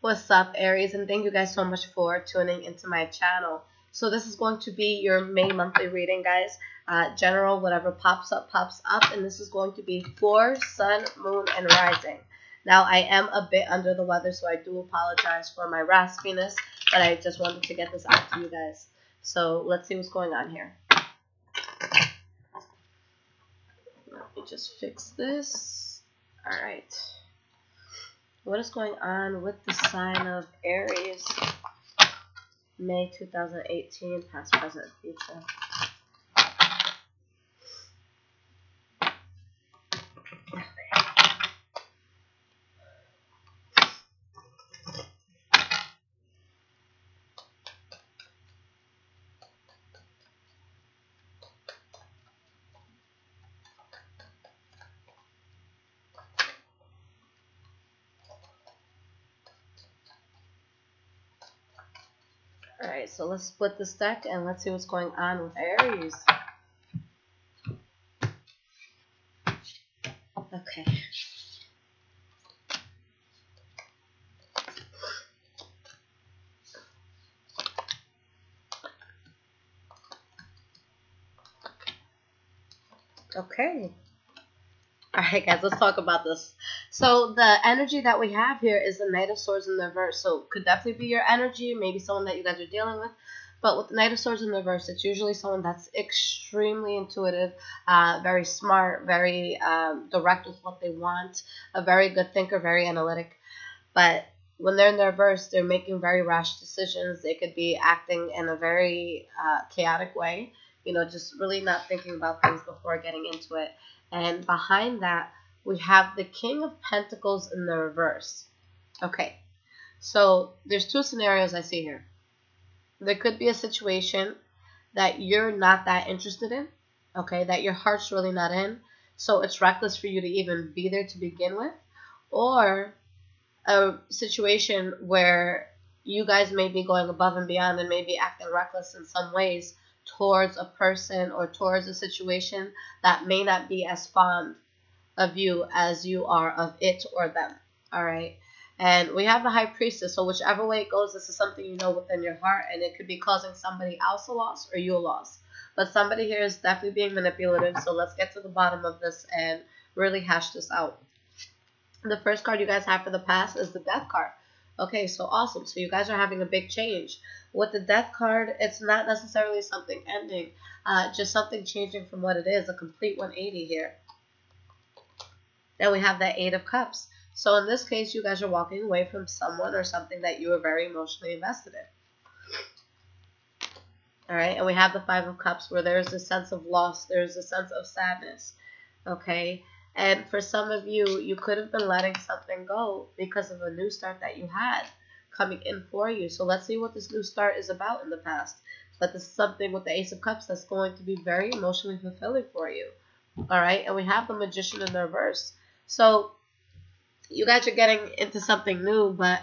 What's up, Aries? And thank you guys so much for tuning into my channel. So this is going to be your May monthly reading, guys. General, whatever pops up, and this is going to be for Sun, Moon, and Rising. Now, I am a bit under the weather, so I do apologize for my raspiness, but I just wanted to get this out to you guys. So let's see what's going on here. Let me just fix this. All right. What is going on with the sign of Aries? May 2018, past, present, future. Alright, so let's split this deck and let's see what's going on with Aries. Okay. Okay. Alright guys, let's talk about this. So the energy that we have here is the Knight of Swords in the reverse. So it could definitely be your energy, maybe someone that you guys are dealing with. But with the Knight of Swords in the reverse, it's usually someone that's extremely intuitive, very smart, very direct with what they want, a very good thinker, very analytic. But when they're in the reverse, they're making very rash decisions. They could be acting in a very chaotic way, you know, just really not thinking about things before getting into it. And behind that, we have the King of Pentacles in the reverse. Okay, so there's two scenarios I see here. There could be a situation that you're not that interested in, okay, that your heart's really not in, so it's reckless for you to even be there to begin with, or a situation where you guys may be going above and beyond and maybe acting reckless in some ways towards a person or towards a situation that may not be as fond of you as you are of it or them. All right. And we have the High Priestess. So whichever way it goes, this is something you know within your heart, and it could be causing somebody else a loss or you a loss. But somebody here is definitely being manipulative. So let's get to the bottom of this and really hash this out. The first card you guys have for the past is the Death card. Okay, so awesome. So you guys are having a big change. With the Death card, it's not necessarily something ending, just something changing from what it is, a complete 180 here. Then we have the Eight of Cups. So in this case, you guys are walking away from someone or something that you were very emotionally invested in. All right, and we have the Five of Cups, where there's a sense of loss, there's a sense of sadness. Okay, and for some of you, you could have been letting something go because of a new start that you had coming in for you. So let's see what this new start is about in the past. But this is something with the Ace of Cups that's going to be very emotionally fulfilling for you. All right, and we have the Magician in the reverse. So you guys are getting into something new, but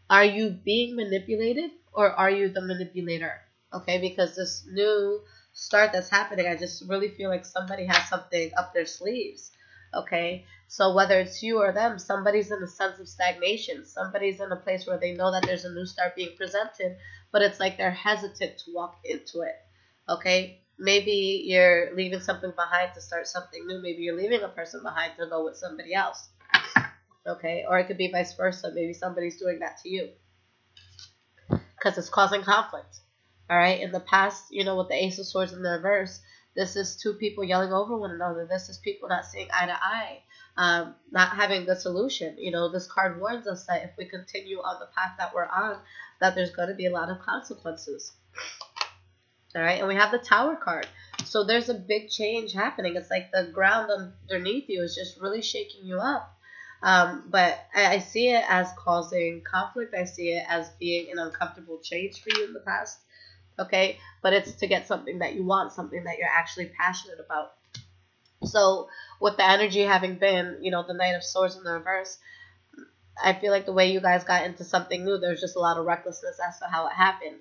are you being manipulated or are you the manipulator? Okay, because this new start that's happening, I just really feel like somebody has something up their sleeves. Okay, so whether it's you or them, somebody's in a sense of stagnation. Somebody's in a place where they know that there's a new start being presented, but it's like they're hesitant to walk into it. Okay, maybe you're leaving something behind to start something new. Maybe you're leaving a person behind to go with somebody else. Okay, or it could be vice versa. Maybe somebody's doing that to you because it's causing conflict. All right, in the past, you know, with the Ace of Swords in the reverse, this is two people yelling over one another. This is people not seeing eye to eye, not having the solution. You know, this card warns us that if we continue on the path that we're on, that there's going to be a lot of consequences. All right, and we have the Tower card. So there's a big change happening. It's like the ground underneath you is just really shaking you up. But I see it as causing conflict. I see it as being an uncomfortable change for you in the past. Okay, but it's to get something that you want, something that you're actually passionate about. So with the energy having been, you know, the Knight of Swords in the reverse, I feel like the way you guys got into something new, there's just a lot of recklessness as to how it happened.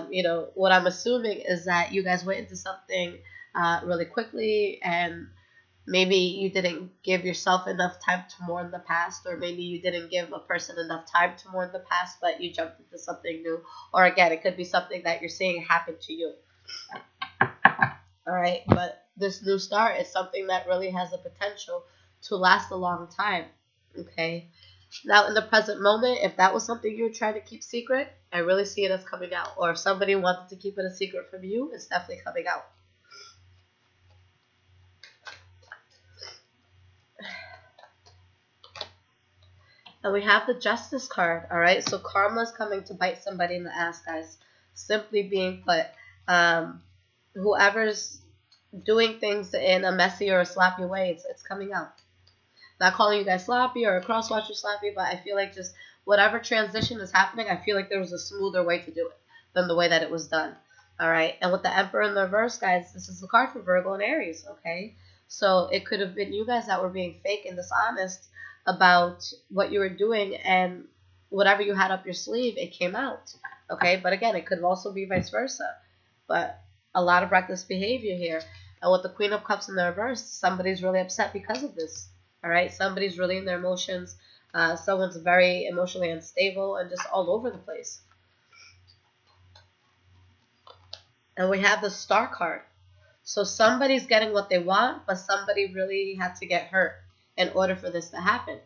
You know, what I'm assuming is that you guys went into something really quickly and maybe you didn't give yourself enough time to mourn the past, or maybe you didn't give a person enough time to mourn the past, but you jumped into something new. Or again, it could be something that you're seeing happen to you. All right, but this new start is something that really has the potential to last a long time. Okay. Now, in the present moment, if that was something you were trying to keep secret, I really see it as coming out. Or if somebody wanted to keep it a secret from you, it's definitely coming out. And we have the Justice card, all right? So karma is coming to bite somebody in the ass, guys. Simply being put, whoever's doing things in a messy or a sloppy way, it's coming out. Not calling you guys sloppy or a crosswatcher sloppy, but I feel like just whatever transition is happening, I feel like there was a smoother way to do it than the way that it was done. All right. And with the Emperor in the reverse, guys, this is the card for Virgo and Aries. Okay. So it could have been you guys that were being fake and dishonest about what you were doing, and whatever you had up your sleeve, it came out. Okay. But again, it could also be vice versa. But a lot of reckless behavior here. And with the Queen of Cups in the reverse, somebody's really upset because of this. All right, somebody's really in their emotions. Someone's very emotionally unstable and just all over the place. And we have the Star card. So somebody's getting what they want, but somebody really had to get hurt in order for this to happen.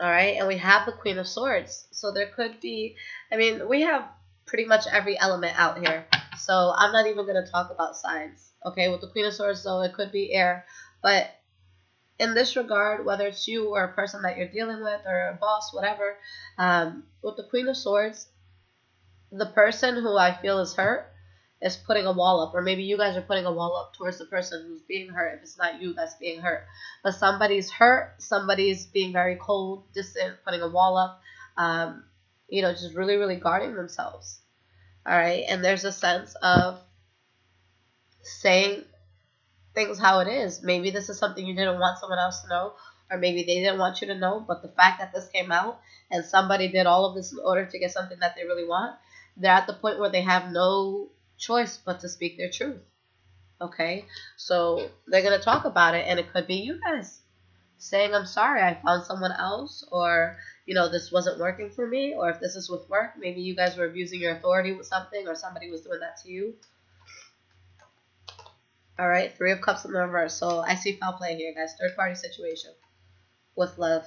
All right, and we have the Queen of Swords. So there could be, I mean, we have pretty much every element out here. So I'm not even going to talk about signs. Okay, with the Queen of Swords, though, it could be air. But in this regard, whether it's you or a person that you're dealing with or a boss, whatever, with the Queen of Swords, the person who I feel is hurt is putting a wall up. Or maybe you guys are putting a wall up towards the person who's being hurt if it's not you that's being hurt. But somebody's hurt, somebody's being very cold, distant, putting a wall up, you know, just really, really guarding themselves. All right, and there's a sense of saying things how it is. Maybe this is something you didn't want someone else to know, or maybe they didn't want you to know, but the fact that this came out and somebody did all of this in order to get something that they really want, they're at the point where they have no choice but to speak their truth. Okay, so they're going to talk about it, and it could be you guys saying, I'm sorry, I found someone else, or, you know, this wasn't working for me, or if this is with work, maybe you guys were abusing your authority with something, or somebody was doing that to you. All right, Three of Cups in the reverse. So I see foul play here, guys. Third party situation with love.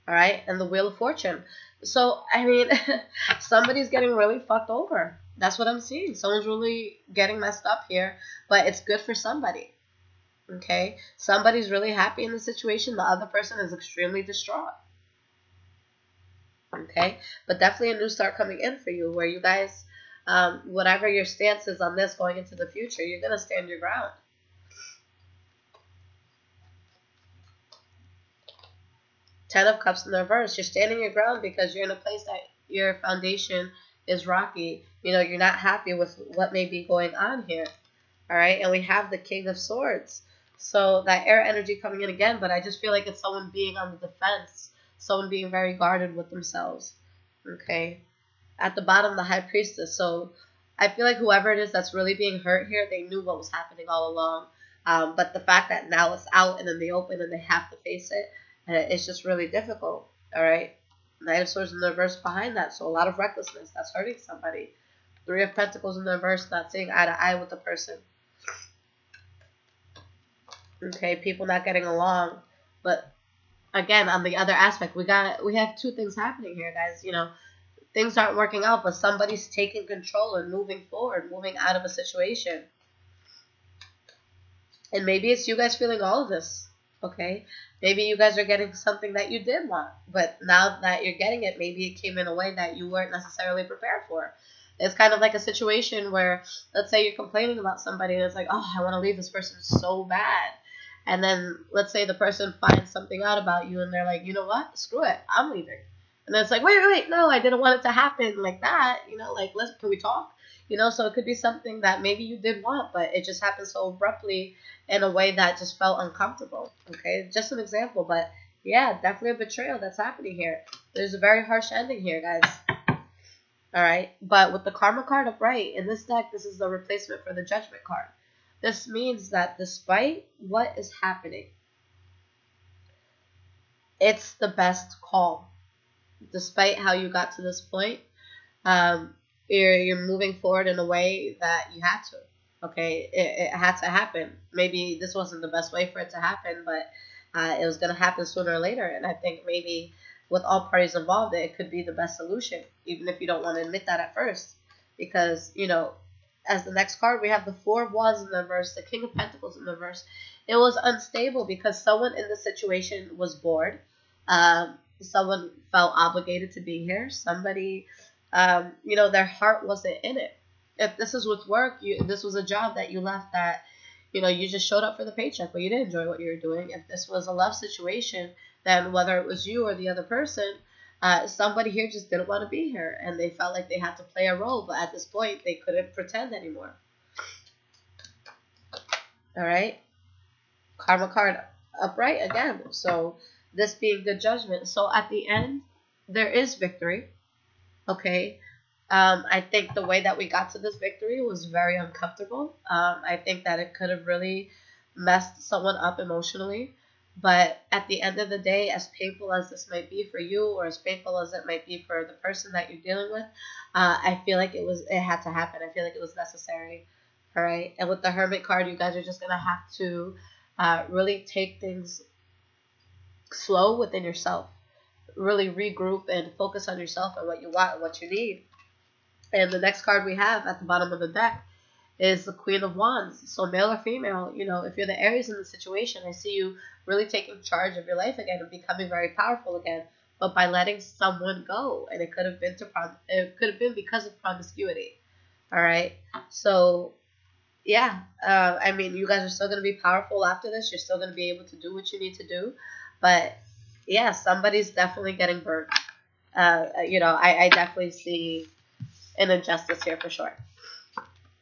All right, and the Wheel of Fortune. So, I mean, somebody's getting really fucked over. That's what I'm seeing. Someone's really getting messed up here, but it's good for somebody. Okay? Somebody's really happy in the situation. The other person is extremely distraught. Okay, but definitely a new start coming in for you, where you guys, whatever your stance is on this going into the future, you're going to stand your ground. Ten of Cups in the reverse. You're standing your ground because you're in a place that your foundation is rocky. You know, you're not happy with what may be going on here. All right, and we have the King of Swords. So that air energy coming in again, but I just feel like it's someone being on the defense. Someone being very guarded with themselves. Okay. At the bottom, the High Priestess. So I feel like whoever it is that's really being hurt here, they knew what was happening all along. But the fact that now it's out and in the open and they have to face it, it's just really difficult. All right. Knight of Swords in the reverse behind that. So a lot of recklessness. That's hurting somebody. Three of Pentacles in the reverse, not seeing eye to eye with the person. Okay. People not getting along. But again, on the other aspect, we have two things happening here, guys. You know, things aren't working out, but somebody's taking control and moving forward, moving out of a situation. And maybe it's you guys feeling all of this, okay? Maybe you guys are getting something that you did want, but now that you're getting it, maybe it came in a way that you weren't necessarily prepared for. It's kind of like a situation where, let's say you're complaining about somebody, and it's like, oh, I want to leave this person so bad. And then let's say the person finds something out about you and they're like, you know what? Screw it. I'm leaving. And then it's like, wait. No, I didn't want it to happen like that. You know, like, can we talk? You know, so it could be something that maybe you did want, but it just happened so abruptly in a way that just felt uncomfortable. Okay, just an example. But yeah, definitely a betrayal that's happening here. There's a very harsh ending here, guys. All right. But with the Karma card upright in this deck, this is the replacement for the Judgment card. This means that despite what is happening, it's the best call. Despite how you got to this point, you're moving forward in a way that you had to. Okay, it had to happen. Maybe this wasn't the best way for it to happen, but it was going to happen sooner or later. And I think maybe with all parties involved, it could be the best solution, even if you don't want to admit that at first. Because, you know, as the next card, we have the Four of Wands in the reverse, the King of Pentacles in the reverse. It was unstable because someone in the situation was bored. Someone felt obligated to be here. Somebody, you know, their heart wasn't in it. If this is with work, this was a job that you left that, you know, you just showed up for the paycheck, but you didn't enjoy what you were doing. If this was a love situation, then whether it was you or the other person, somebody here just didn't want to be here, and they felt like they had to play a role, but at this point, they couldn't pretend anymore. All right? Karma card upright again. So this being good judgment. So at the end, there is victory. Okay? I think the way that we got to this victory was very uncomfortable. I think that it could have really messed someone up emotionally. But at the end of the day, as painful as this might be for you, or as painful as it might be for the person that you're dealing with, I feel like it had to happen. I feel like it was necessary. All right. And with the Hermit card, you guys are just gonna have to really take things slow within yourself. Really regroup and focus on yourself and what you want and what you need. And the next card we have at the bottom of the deck is the Queen of Wands. So male or female, you know, if you're the Aries in the situation, I see you really taking charge of your life again and becoming very powerful again, but by letting someone go. And it could have been because of promiscuity. All right. So yeah, I mean, you guys are still going to be powerful after this. You're still going to be able to do what you need to do. But yeah, somebody's definitely getting burned. You know, I definitely see an injustice here for sure.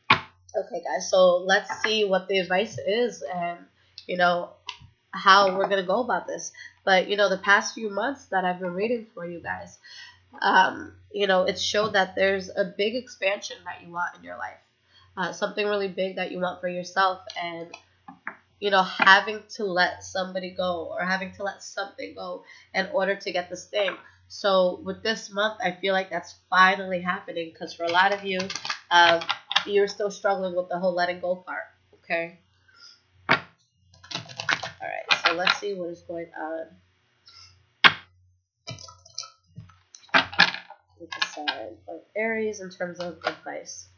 Okay, guys, so let's see what the advice is and, you know, how we're going to go about this. But, you know, the past few months that I've been reading for you guys, you know, it showed that there's a big expansion that you want in your life. Something really big that you want for yourself. And, you know, having to let somebody go or having to let something go in order to get this thing. So with this month, I feel like that's finally happening because for a lot of you, you're still struggling with the whole letting go part, okay? All right, so let's see what is going on with the sign of Aries in terms of advice.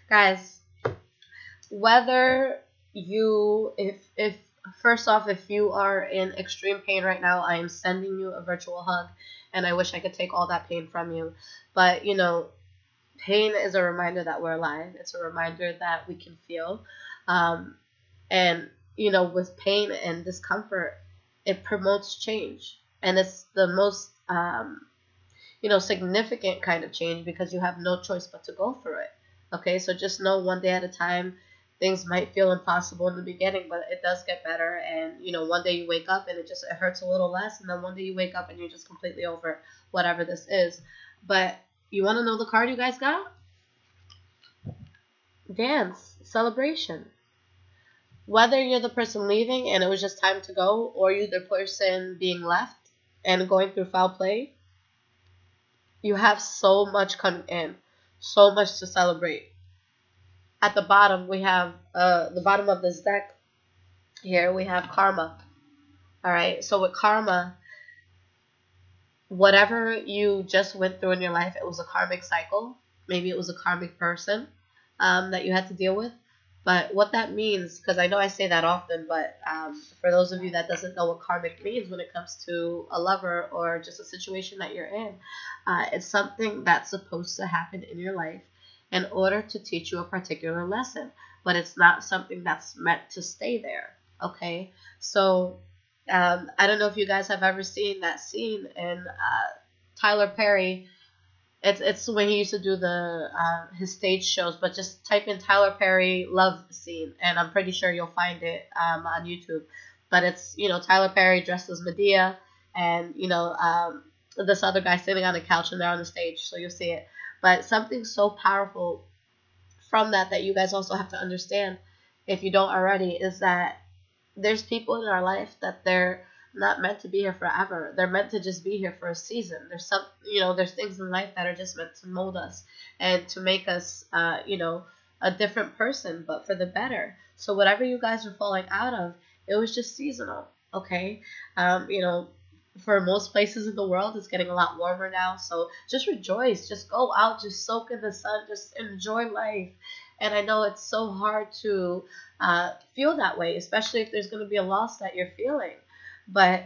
Guys, whether you, if first off, if you are in extreme pain right now, I am sending you a virtual hug, and I wish I could take all that pain from you. But, you know, pain is a reminder that we're alive. It's a reminder that we can feel. And, you know, with pain and discomfort, it promotes change. And it's the most, you know, significant kind of change because you have no choice but to go through it. Okay, so just know one day at a time, things might feel impossible in the beginning, but it does get better. And, you know, one day you wake up and it hurts a little less. And then one day you wake up and you're just completely over whatever this is. But you want to know the card you guys got? Dance, celebration. Whether you're the person leaving and it was just time to go, or you're the person being left and going through foul play, you have so much coming in, so much to celebrate. At the bottom, we have the bottom of this deck here, we have karma. All right, so with karma, whatever you just went through in your life, it was a karmic cycle. Maybe it was a karmic person that you had to deal with. But what that means, because I know I say that often, but for those of you that doesn't know what karmic means when it comes to a lover or just a situation that you're in, it's something that's supposed to happen in your life in order to teach you a particular lesson. But it's not something that's meant to stay there, okay? So I don't know if you guys have ever seen that scene in Tyler Perry It's when he used to do the his stage shows, but just type in Tyler Perry love scene, and I'm pretty sure you'll find it on YouTube. But it's, you know, Tyler Perry dressed as Medea, and you know, this other guy sitting on a couch, and they're on the stage, so you'll see it. But something so powerful from that you guys also have to understand, if you don't already, is that there's people in our life that they're not meant to be here forever. They're meant to just be here for a season. There's some, you know, there's things in life that are just meant to mold us and to make us, you know, a different person, but for the better. So whatever you guys are falling out of, it was just seasonal. Okay. You know, for most places in the world, it's getting a lot warmer now. So just rejoice. Just go out. Just soak in the sun. Just enjoy life. And I know it's so hard to feel that way, especially if there's going to be a loss that you're feeling. But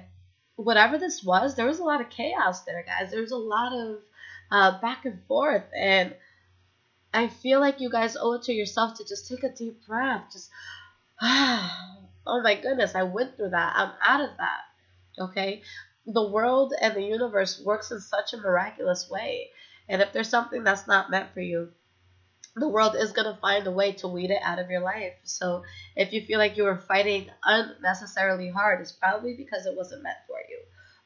whatever this was, there was a lot of chaos there, guys. There was a lot of back and forth. And I feel like you guys owe it to yourself to just take a deep breath. Just, oh my goodness, I went through that. I'm out of that. Okay? The world and the universe works in such a miraculous way. And if there's something that's not meant for you, the world is going to find a way to weed it out of your life. So if you feel like you were fighting unnecessarily hard, it's probably because it wasn't meant for you.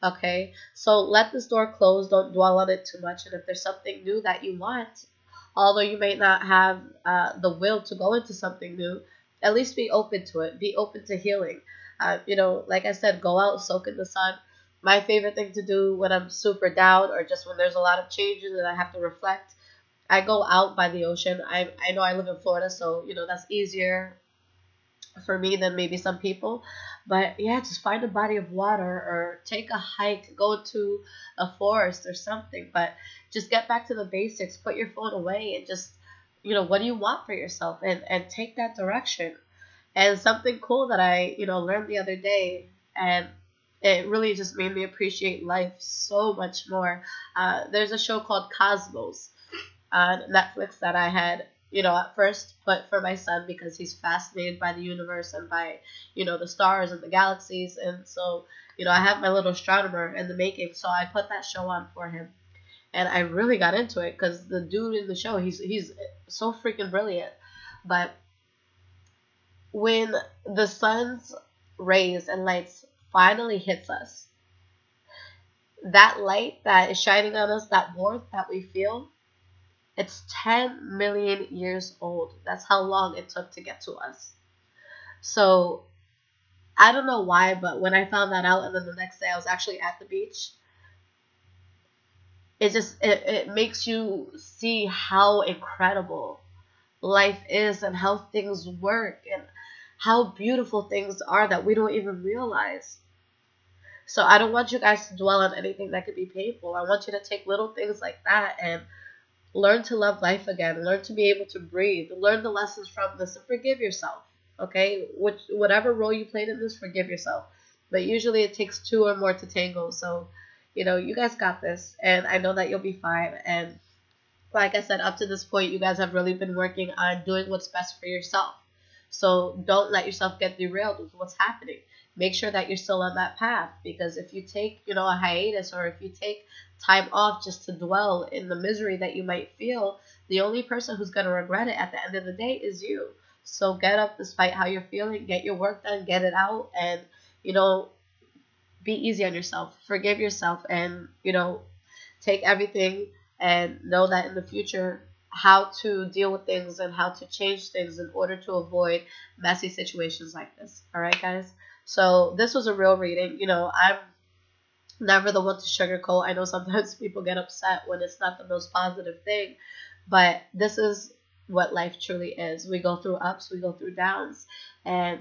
Okay? So let this door close. Don't dwell on it too much. And if there's something new that you want, although you may not have the will to go into something new, at least be open to it. Be open to healing. You know, like I said, go out, soak in the sun. My favorite thing to do when I'm super down or just when there's a lot of changes and I have to reflect, I go out by the ocean. I know I live in Florida, so, you know, that's easier for me than maybe some people. But yeah, just find a body of water or take a hike, go to a forest or something. But just get back to the basics, put your phone away, and just, you know, what do you want for yourself, and take that direction. And something cool that I, you know, learned the other day, and it really just made me appreciate life so much more. There's a show called Cosmos on Netflix that I had, you know, at first put for my son because he's fascinated by the universe and by, you know, the stars and the galaxies. And so, you know, I have my little astronomer in the making, so I put that show on for him. And I really got into it because the dude in the show, he's so freaking brilliant. But when the sun's rays and lights finally hits us, that light that is shining on us, that warmth that we feel, it's 10 million years old. That's how long it took to get to us. So I don't know why, but when I found that out and then the next day I was actually at the beach, it makes you see how incredible life is and how things work and how beautiful things are that we don't even realize. So I don't want you guys to dwell on anything that could be painful. I want you to take little things like that and learn to love life again. Learn to be able to breathe. Learn the lessons from this and forgive yourself. Okay? Whatever role you played in this, forgive yourself. But usually it takes two or more to tango. So, you know, you guys got this. And I know that you'll be fine. And like I said, up to this point, you guys have really been working on doing what's best for yourself. So don't let yourself get derailed with what's happening. Make sure that you're still on that path, because if you take, you know, a hiatus, or if you take time off just to dwell in the misery that you might feel, the only person who's going to regret it at the end of the day is you. So get up despite how you're feeling, get your work done, get it out, and, you know, be easy on yourself. Forgive yourself, and, you know, take everything and know that in the future how to deal with things and how to change things in order to avoid messy situations like this. All right, guys? So this was a real reading. You know, I'm never the one to sugarcoat. I know sometimes people get upset when it's not the most positive thing, but this is what life truly is. We go through ups, we go through downs, and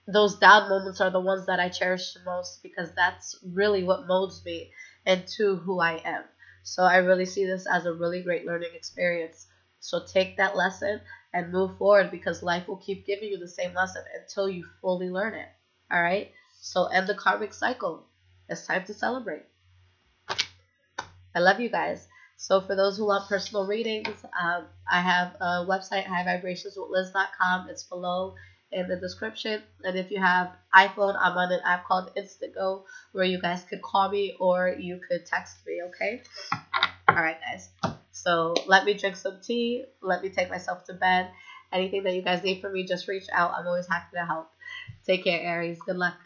those down moments are the ones that I cherish the most, because that's really what molds me into who I am. So I really see this as a really great learning experience. So take that lesson and move forward, because life will keep giving you the same lesson until you fully learn it. All right? So end the karmic cycle. It's time to celebrate. I love you guys. So for those who want personal readings, I have a website, highvibrationswithliz.com. It's below in the description. And if you have iPhone, I'm on an app called InstantGo where you guys could call me or you could text me, okay? All right, guys. So let me drink some tea. Let me take myself to bed. Anything that you guys need from me, just reach out. I'm always happy to help. Take care, Aries. Good luck.